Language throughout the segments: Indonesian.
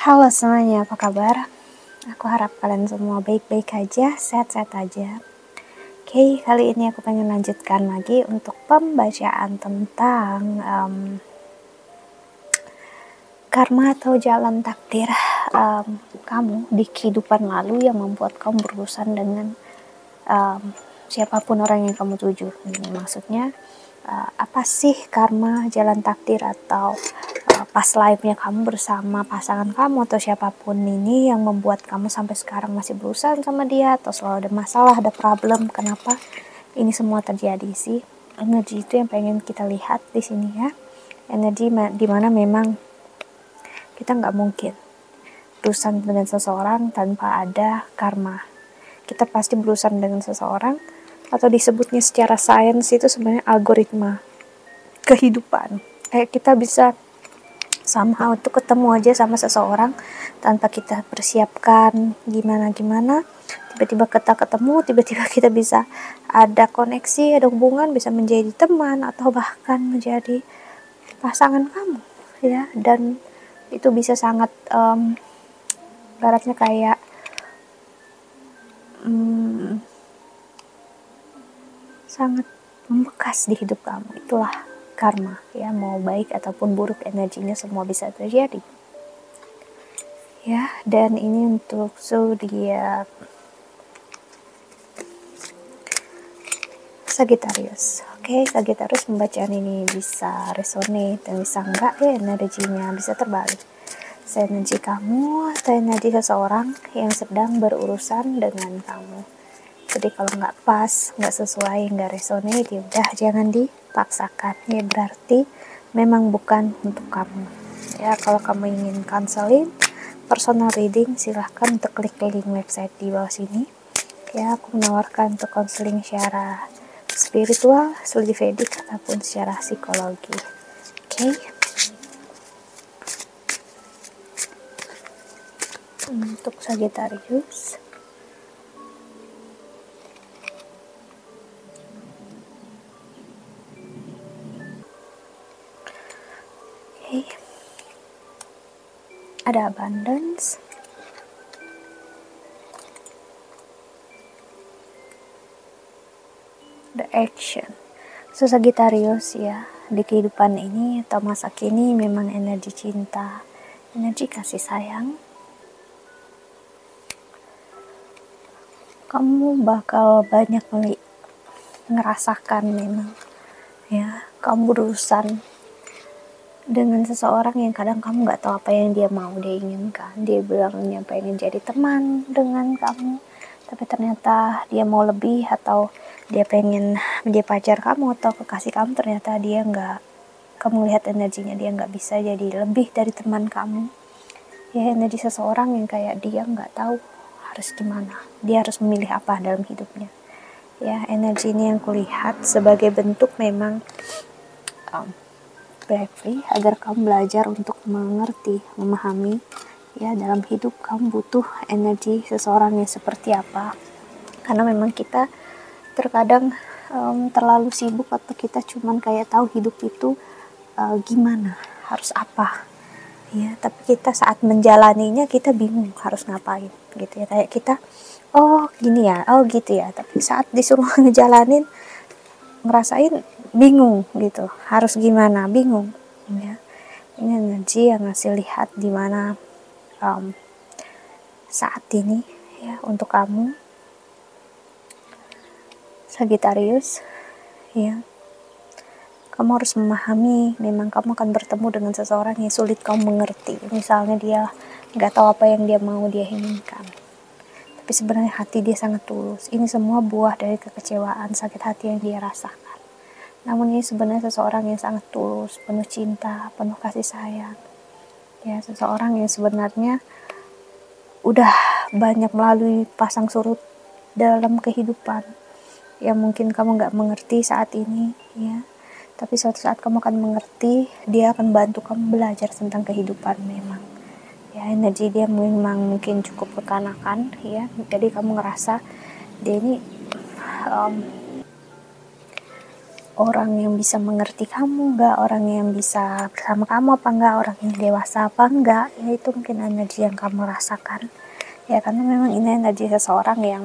Halo semuanya, apa kabar? Aku harap kalian semua baik-baik aja, sehat-sehat aja. Oke, kali ini aku pengen lanjutkan lagi untuk pembacaan tentang karma atau jalan takdir kamu di kehidupan lalu yang membuat kamu berurusan dengan siapapun orang yang kamu tuju. Ini maksudnya apa sih karma, jalan takdir, atau past life-nya kamu bersama pasangan kamu atau siapapun ini yang membuat kamu sampai sekarang masih berurusan sama dia, atau selalu ada masalah, ada problem, kenapa ini semua terjadi sih. Energi itu yang pengen kita lihat di sini ya. Energi dimana memang kita nggak mungkin berurusan dengan seseorang tanpa ada karma. Kita pasti berurusan dengan seseorang, atau disebutnya secara sains itu sebenarnya algoritma kehidupan. Kita bisa somehow itu ketemu aja sama seseorang tanpa kita persiapkan gimana-gimana, tiba-tiba kita ketemu, tiba-tiba kita bisa ada koneksi, ada hubungan, bisa menjadi teman atau bahkan menjadi pasangan kamu ya. Dan itu bisa sangat baratnya kayak sangat membekas di hidup kamu. Itulah karma ya, mau baik ataupun buruk energinya semua bisa terjadi ya. Dan ini untuk zodiak Sagittarius. Oke, Sagittarius, pembacaan ini bisa resonate dan bisa enggak ya, energinya bisa terbalik. Energi kamu atau energi seseorang yang sedang berurusan dengan kamu. Jadi kalau nggak pas, nggak sesuai, nggak resonate, ya udah jangan dipaksakan. Ya berarti memang bukan untuk kamu. Ya kalau kamu ingin counseling, personal reading, silahkan untuk klik link website di bawah sini. Ya aku menawarkan untuk counseling secara spiritual, studi Vedic, ataupun secara psikologi. Oke. Untuk Sagittarius, ada abundance, the action. So Sagittarius ya, di kehidupan ini atau masa kini memang energi cinta, energi kasih sayang. Kamu bakal banyak ngerasakan memang ya, kamu berurusan dengan seseorang yang kadang kamu nggak tahu apa yang dia mau, dia inginkan. Dia bilangnya pengen jadi teman dengan kamu, tapi ternyata dia mau lebih, atau dia pengen menjadi pacar kamu atau kekasih kamu, ternyata dia nggak, kamu lihat energinya dia nggak bisa jadi lebih dari teman kamu ya. Energi seseorang yang kayak dia nggak tahu harus gimana, dia harus memilih apa dalam hidupnya ya. Energi ini yang kulihat sebagai bentuk memang bravery, agar kamu belajar untuk mengerti, memahami ya, dalam hidup kamu butuh energi seseorang yang seperti apa. Karena memang kita terkadang terlalu sibuk, atau kita cuman kayak tahu hidup itu gimana, harus apa ya, tapi kita saat menjalaninya kita bingung harus ngapain gitu ya. Kayak kita oh gini ya, oh gitu ya, tapi saat disuruh ngejalanin ngerasain bingung gitu, harus gimana, bingung ya. Ini energi yang ngasih lihat dimana saat ini ya untuk kamu Sagittarius ya. Kamu harus memahami, memang kamu akan bertemu dengan seseorang yang sulit kamu mengerti. Misalnya dia nggak tahu apa yang dia mau, dia inginkan, tapi sebenarnya hati dia sangat tulus. Ini semua buah dari kekecewaan, sakit hati yang dia rasakan. Namun ini sebenarnya seseorang yang sangat tulus, penuh cinta, penuh kasih sayang. Ya, seseorang yang sebenarnya udah banyak melalui pasang surut dalam kehidupan yang mungkin kamu nggak mengerti saat ini ya. Tapi suatu saat kamu akan mengerti, dia akan bantu kamu belajar tentang kehidupan memang. Ya, energi dia memang mungkin cukup kekanakan ya. Jadi kamu ngerasa dia ini orang yang bisa mengerti kamu enggak, orang yang bisa bersama kamu apa enggak, orang yang dewasa apa enggak, ya itu mungkin energi yang kamu rasakan ya, karena memang ini energi seseorang yang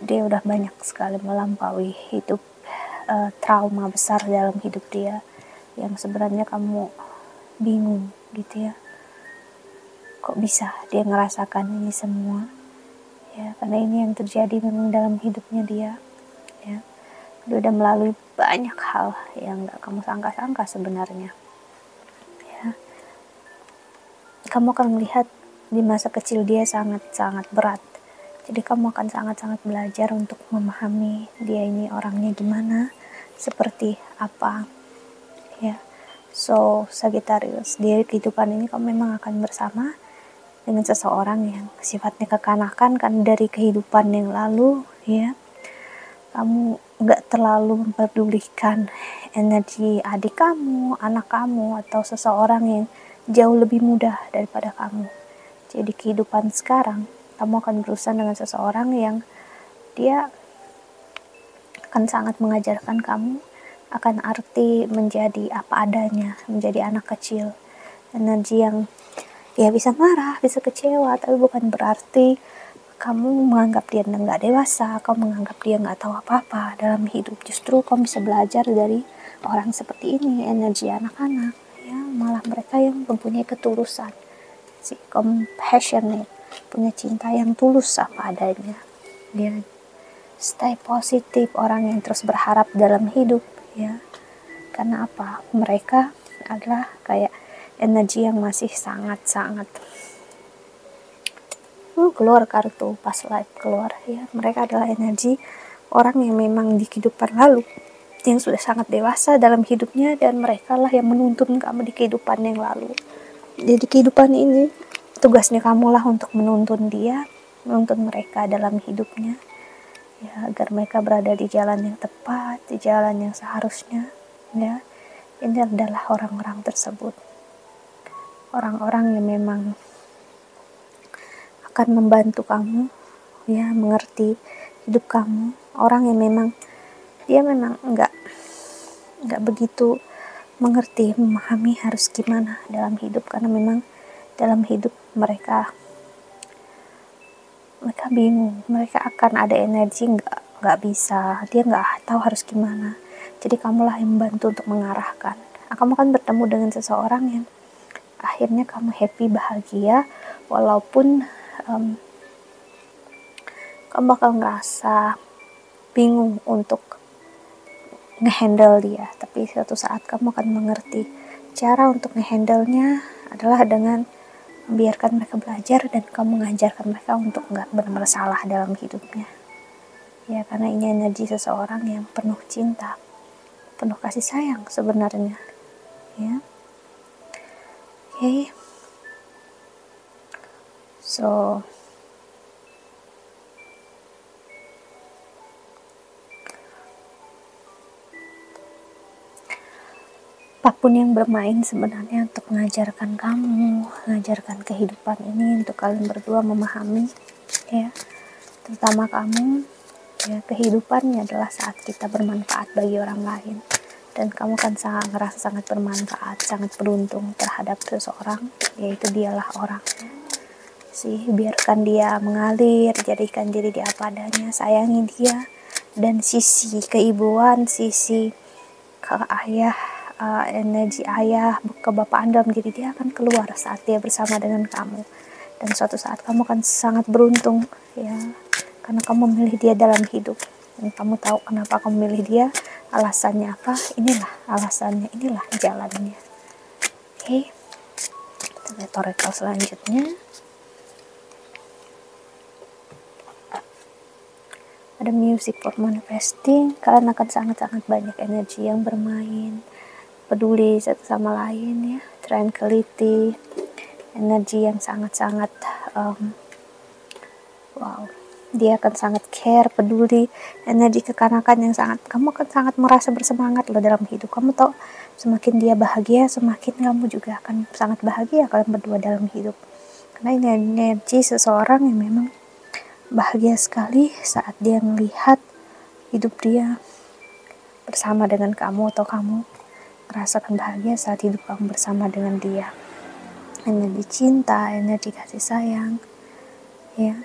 dia udah banyak sekali melampaui hidup, trauma besar dalam hidup dia yang sebenarnya kamu bingung gitu ya, kok bisa dia ngerasakan ini semua ya, karena ini yang terjadi memang dalam hidupnya dia ya. Dia udah melalui banyak hal yang gak kamu sangka-sangka sebenarnya ya. Kamu akan melihat di masa kecil dia sangat-sangat berat, jadi kamu akan sangat-sangat belajar untuk memahami dia ini orangnya gimana, seperti apa ya. So Sagittarius, di kehidupan ini kamu memang akan bersama dengan seseorang yang sifatnya kekanakan kan dari kehidupan yang lalu ya. Kamu gak terlalu mempedulikan energi adik kamu, anak kamu, atau seseorang yang jauh lebih muda daripada kamu. Jadi kehidupan sekarang kamu akan berurusan dengan seseorang yang dia akan sangat mengajarkan kamu akan arti menjadi apa adanya, menjadi anak kecil. Energi yang ya bisa marah, bisa kecewa, tapi bukan berarti kamu menganggap dia nggak dewasa, kamu menganggap dia nggak tahu apa-apa dalam hidup. Justru kamu bisa belajar dari orang seperti ini, energi anak-anak ya, malah mereka yang mempunyai ketulusan, si compassionate, punya cinta yang tulus apa adanya ya. Stay positif, orang yang terus berharap dalam hidup ya. Karena apa? Mereka adalah kayak energi yang masih sangat-sangat keluar kartu past life keluar ya. Mereka adalah energi orang yang memang di kehidupan lalu yang sudah sangat dewasa dalam hidupnya, dan mereka lah yang menuntun kamu di kehidupan yang lalu. Jadi kehidupan ini tugasnya kamulah untuk menuntun dia, menuntun mereka dalam hidupnya ya, agar mereka berada di jalan yang tepat, di jalan yang seharusnya ya. Ini adalah orang-orang tersebut, orang-orang yang memang akan membantu kamu ya, mengerti hidup kamu. Orang yang memang dia memang nggak begitu mengerti, memahami harus gimana dalam hidup, karena memang dalam hidup mereka bingung, mereka akan ada energi nggak bisa, dia nggak tahu harus gimana. Jadi kamulah yang membantu untuk mengarahkan. Kamu akan bertemu dengan seseorang yang akhirnya kamu happy, bahagia, walaupun kamu bakal ngerasa bingung untuk ngehandle dia, tapi suatu saat kamu akan mengerti cara untuk ngehandle-nya adalah dengan membiarkan mereka belajar, dan kamu mengajarkan mereka untuk nggak benar-benar salah dalam hidupnya ya, karena ini energi seseorang yang penuh cinta, penuh kasih sayang sebenarnya ya. Okay. So apapun yang bermain sebenarnya untuk mengajarkan kamu, mengajarkan kehidupan ini untuk kalian berdua memahami ya, terutama kamu ya. Kehidupannya adalah saat kita bermanfaat bagi orang lain, dan kamu kan sangat ngerasa sangat bermanfaat, sangat beruntung terhadap seseorang, yaitu dialah orang sih. Biarkan dia mengalir, jadikan diri dia apa adanya, sayangi dia, dan sisi keibuan, sisi ke ayah, energi ayah, kebapaan dalam diri dia akan keluar saat dia bersama dengan kamu. Dan suatu saat kamu akan sangat beruntung ya, karena kamu memilih dia dalam hidup, dan kamu tahu kenapa kamu memilih dia, alasannya apa, inilah alasannya, inilah jalannya. Oke, kita lihat oracle selanjutnya. Ada music for manifesting. Kalian akan sangat-sangat banyak energi yang bermain, peduli satu sama lain ya, tranquility, energi yang sangat-sangat wow, dia akan sangat care, peduli, energi kekanakan yang sangat, kamu akan sangat merasa bersemangat loh dalam hidup. Kamu tahu semakin dia bahagia, semakin kamu juga akan sangat bahagia kalian berdua dalam hidup, karena ini energi seseorang yang memang bahagia sekali saat dia melihat hidup dia bersama dengan kamu, atau kamu merasakan bahagia saat hidup kamu bersama dengan dia. Energi cinta, energi kasih sayang, ya.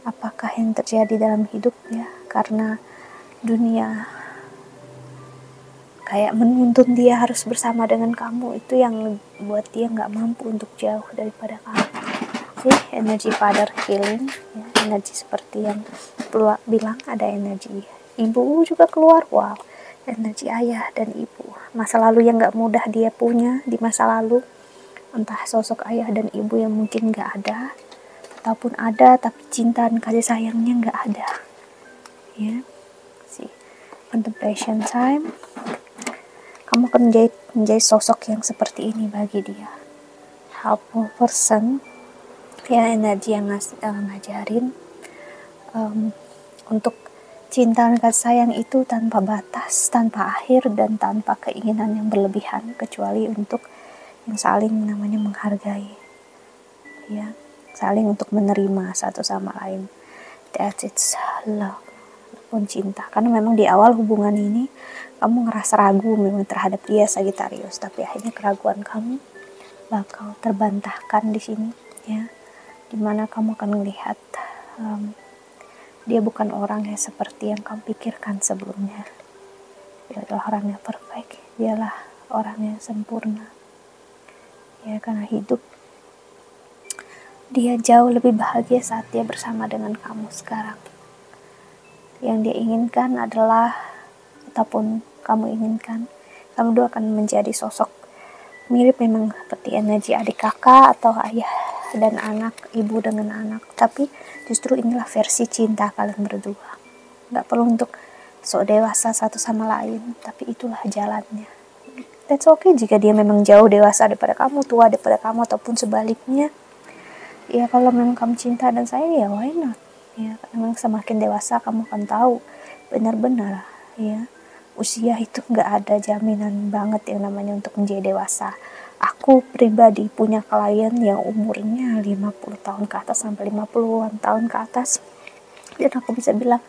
Apakah yang terjadi dalam hidupnya karena dunia kayak menuntut dia harus bersama dengan kamu, itu yang buat dia nggak mampu untuk jauh daripada kamu. Sih, energi father healing, ya, energi seperti yang bilang ada energi ibu juga keluar. Wow, energi ayah dan ibu, masa lalu yang nggak mudah dia punya di masa lalu, entah sosok ayah dan ibu yang mungkin nggak ada, ataupun ada tapi cinta dan kasih sayangnya nggak ada, ya. Si contemplation time, kamu akan menjadi sosok yang seperti ini bagi dia, helpful person, ya, energi yang ngajarin untuk cinta dan kasih sayang itu tanpa batas, tanpa akhir, dan tanpa keinginan yang berlebihan, kecuali untuk yang saling namanya menghargai, ya, saling untuk menerima satu sama lain. That's it's love, pun cinta. Karena memang di awal hubungan ini kamu ngerasa ragu memang terhadap dia, Sagittarius, tapi akhirnya keraguan kamu bakal terbantahkan di sini, ya, dimana kamu akan melihat dia bukan orang yang seperti yang kamu pikirkan sebelumnya. Dia adalah orang yang perfect, dialah orang yang sempurna, ya, karena hidup dia jauh lebih bahagia saat dia bersama dengan kamu sekarang. Yang dia inginkan adalah, ataupun kamu inginkan, kamu dua akan menjadi sosok mirip memang seperti energi adik kakak atau ayah dan anak, ibu dengan anak, tapi justru inilah versi cinta kalian berdua. Gak perlu untuk sok dewasa satu sama lain, tapi itulah jalannya. That's okay jika dia memang jauh dewasa daripada kamu, tua daripada kamu, ataupun sebaliknya. Ya, kalau memang kamu cinta dan sayang, ya why not? Ya, memang semakin dewasa kamu akan tahu benar-benar, ya, usia itu nggak ada jaminan banget yang namanya untuk menjadi dewasa. Aku pribadi punya klien yang umurnya 50 tahun ke atas sampai 50-an tahun ke atas, dan aku bisa bilang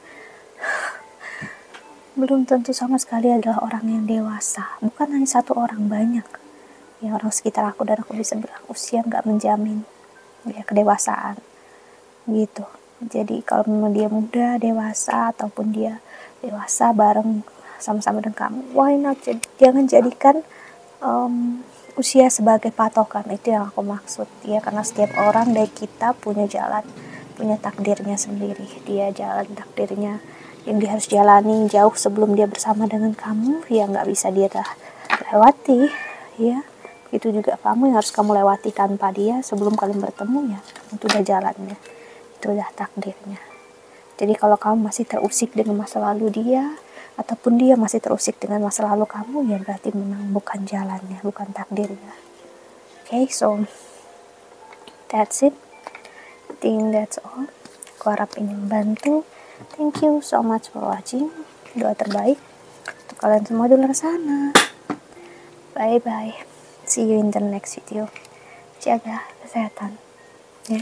belum tentu sama sekali adalah orang yang dewasa. Bukan hanya satu orang, banyak ya orang sekitar aku, dan aku bisa bilang usia nggak menjamin ya kedewasaan gitu. Jadi kalau memang dia muda, dewasa, ataupun dia dewasa bareng sama-sama dengan kamu, why not? Jangan jadikan usia sebagai patokan, itu yang aku maksud, ya, karena setiap orang dari kita punya jalan, punya takdirnya sendiri. Dia jalan takdirnya yang dia harus jalani jauh sebelum dia bersama dengan kamu, ya nggak bisa dia lewati, ya. Itu juga kamu yang harus kamu lewati tanpa dia sebelum kalian bertemu, ya itu udah jalannya, itu udah takdirnya. Jadi kalau kamu masih terusik dengan masa lalu dia, ataupun dia masih terusik dengan masa lalu kamu, ya berarti memang bukan jalannya, bukan takdirnya. Okay, so that's it. I think that's all. Aku harap ini membantu. Thank you so much for watching. Doa terbaik untuk kalian semua di luar sana. Bye bye. See you in the next video. Jaga kesehatan, ya.